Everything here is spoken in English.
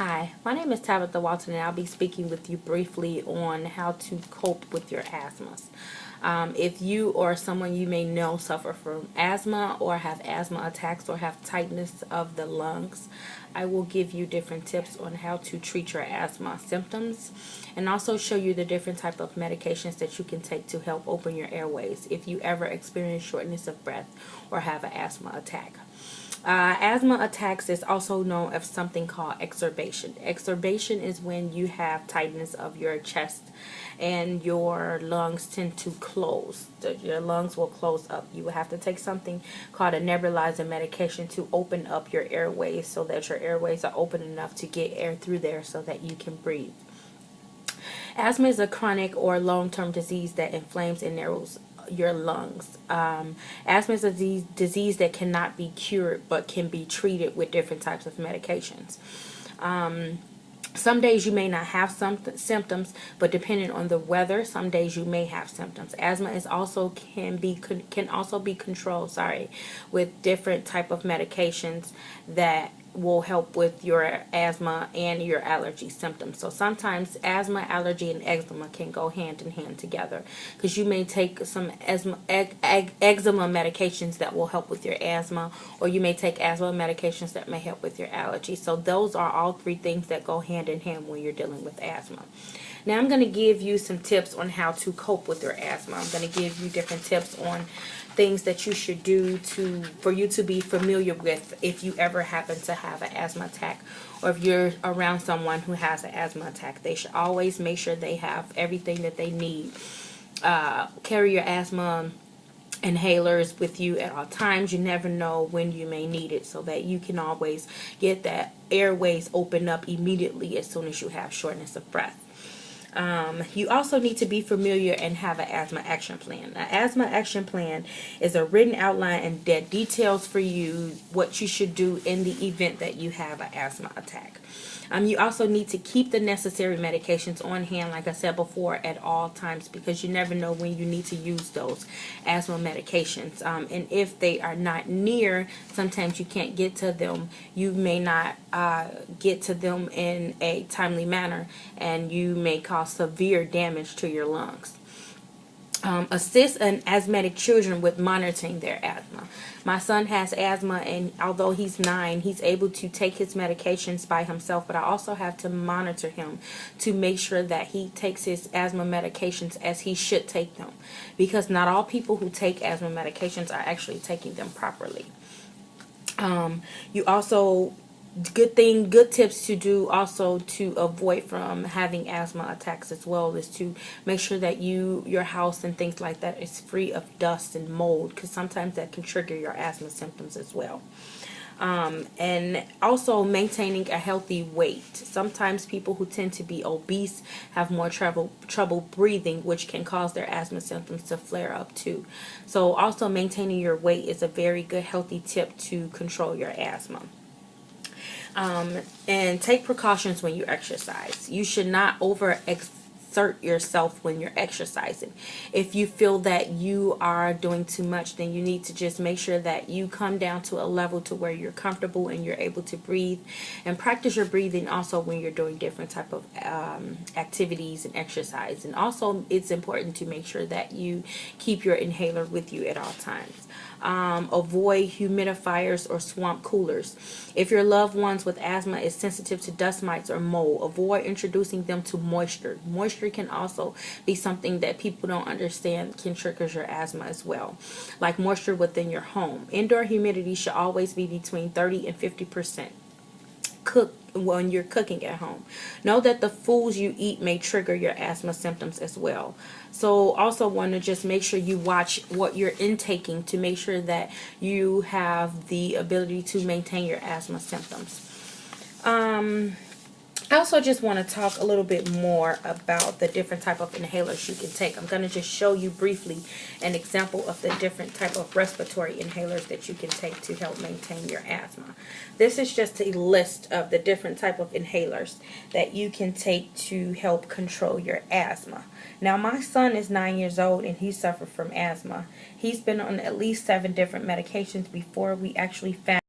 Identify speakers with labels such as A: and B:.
A: Hi, my name is Tabitha Walton, and I'll be speaking with you briefly on how to cope with your asthmas. If you or someone you may know suffer from asthma or have asthma attacks or have tightness of the lungs, I will give you different tips on how to treat your asthma symptoms and also show you the different type of medications that you can take to help open your airways if you ever experience shortness of breath or have an asthma attack. Asthma attacks is also known as something called exacerbation. Exacerbation is when you have tightness of your chest and your lungs tend to close. Your lungs will close up. You will have to take something called a nebulizer medication to open up your airways so that your airways are open enough to get air through there so that you can breathe. Asthma is a chronic or long-term disease that inflames and narrows your lungs. Asthma is a disease that cannot be cured but can be treated with different types of medications. Some days you may not have some symptoms, but depending on the weather, some days you may have symptoms. Asthma is also can also be controlled, with different type of medications that will help with your asthma and your allergy symptoms. So sometimes asthma, allergy, and eczema can go hand in hand together because you may take some eczema medications that will help with your asthma, or you may take asthma medications that may help with your allergy. So those are all three things that go hand in hand when you're dealing with asthma. Now I'm going to give you some tips on how to cope with your asthma. I'm going to give you different tips on things that you should do for you to be familiar with if you ever happen to have an asthma attack, or if you're around someone who has an asthma attack. They should always make sure they have everything that they need. Carry your asthma inhalers with you at all times. You never know when you may need it, so that you can always get that airways open up immediately as soon as you have shortness of breath. You also need to be familiar and have an asthma action plan. An asthma action plan is a written outline and that details for you what you should do in the event that you have an asthma attack. You also need to keep the necessary medications on hand, like I said before, at all times, because you never know when you need to use those asthma medications. And if they are not near, sometimes you can't get to them. You may not get to them in a timely manner, and you may cause severe damage to your lungs. Assist an asthmatic children with monitoring their asthma. My son has asthma, and although he's 9, he's able to take his medications by himself, but I also have to monitor him to make sure that he takes his asthma medications as he should take them, because not all people who take asthma medications are actually taking them properly. You also good tips to do also to avoid from having asthma attacks as well is to make sure that your house and things like that is free of dust and mold, because sometimes that can trigger your asthma symptoms as well. And also maintaining a healthy weight. Sometimes people who tend to be obese have more trouble breathing, which can cause their asthma symptoms to flare up too. So also maintaining your weight is a very good healthy tip to control your asthma. And take precautions when you exercise. You should not overexert yourself when you're exercising. If you feel that you are doing too much, then you need to just make sure that you come down to a level to where you're comfortable and you're able to breathe, and practice your breathing also when you're doing different type of activities and exercise. And also it's important to make sure that you keep your inhaler with you at all times. Avoid humidifiers or swamp coolers. If your loved ones with asthma is sensitive to dust mites or mold, avoid introducing them to moisture. Moisture can also be something that people don't understand can trigger your asthma as well, like moisture within your home. Indoor humidity should always be between 30 and 50%. Cook when you're cooking at home. Know that the foods you eat may trigger your asthma symptoms as well. So also want to just make sure you watch what you're intaking to make sure that you have the ability to maintain your asthma symptoms. I also just want to talk a little bit more about the different type of inhalers you can take. I'm going to just show you briefly an example of the different type of respiratory inhalers that you can take to help maintain your asthma. This is just a list of the different type of inhalers that you can take to help control your asthma. Now my son is 9 years old and he suffers from asthma. He's been on at least 7 different medications before we actually found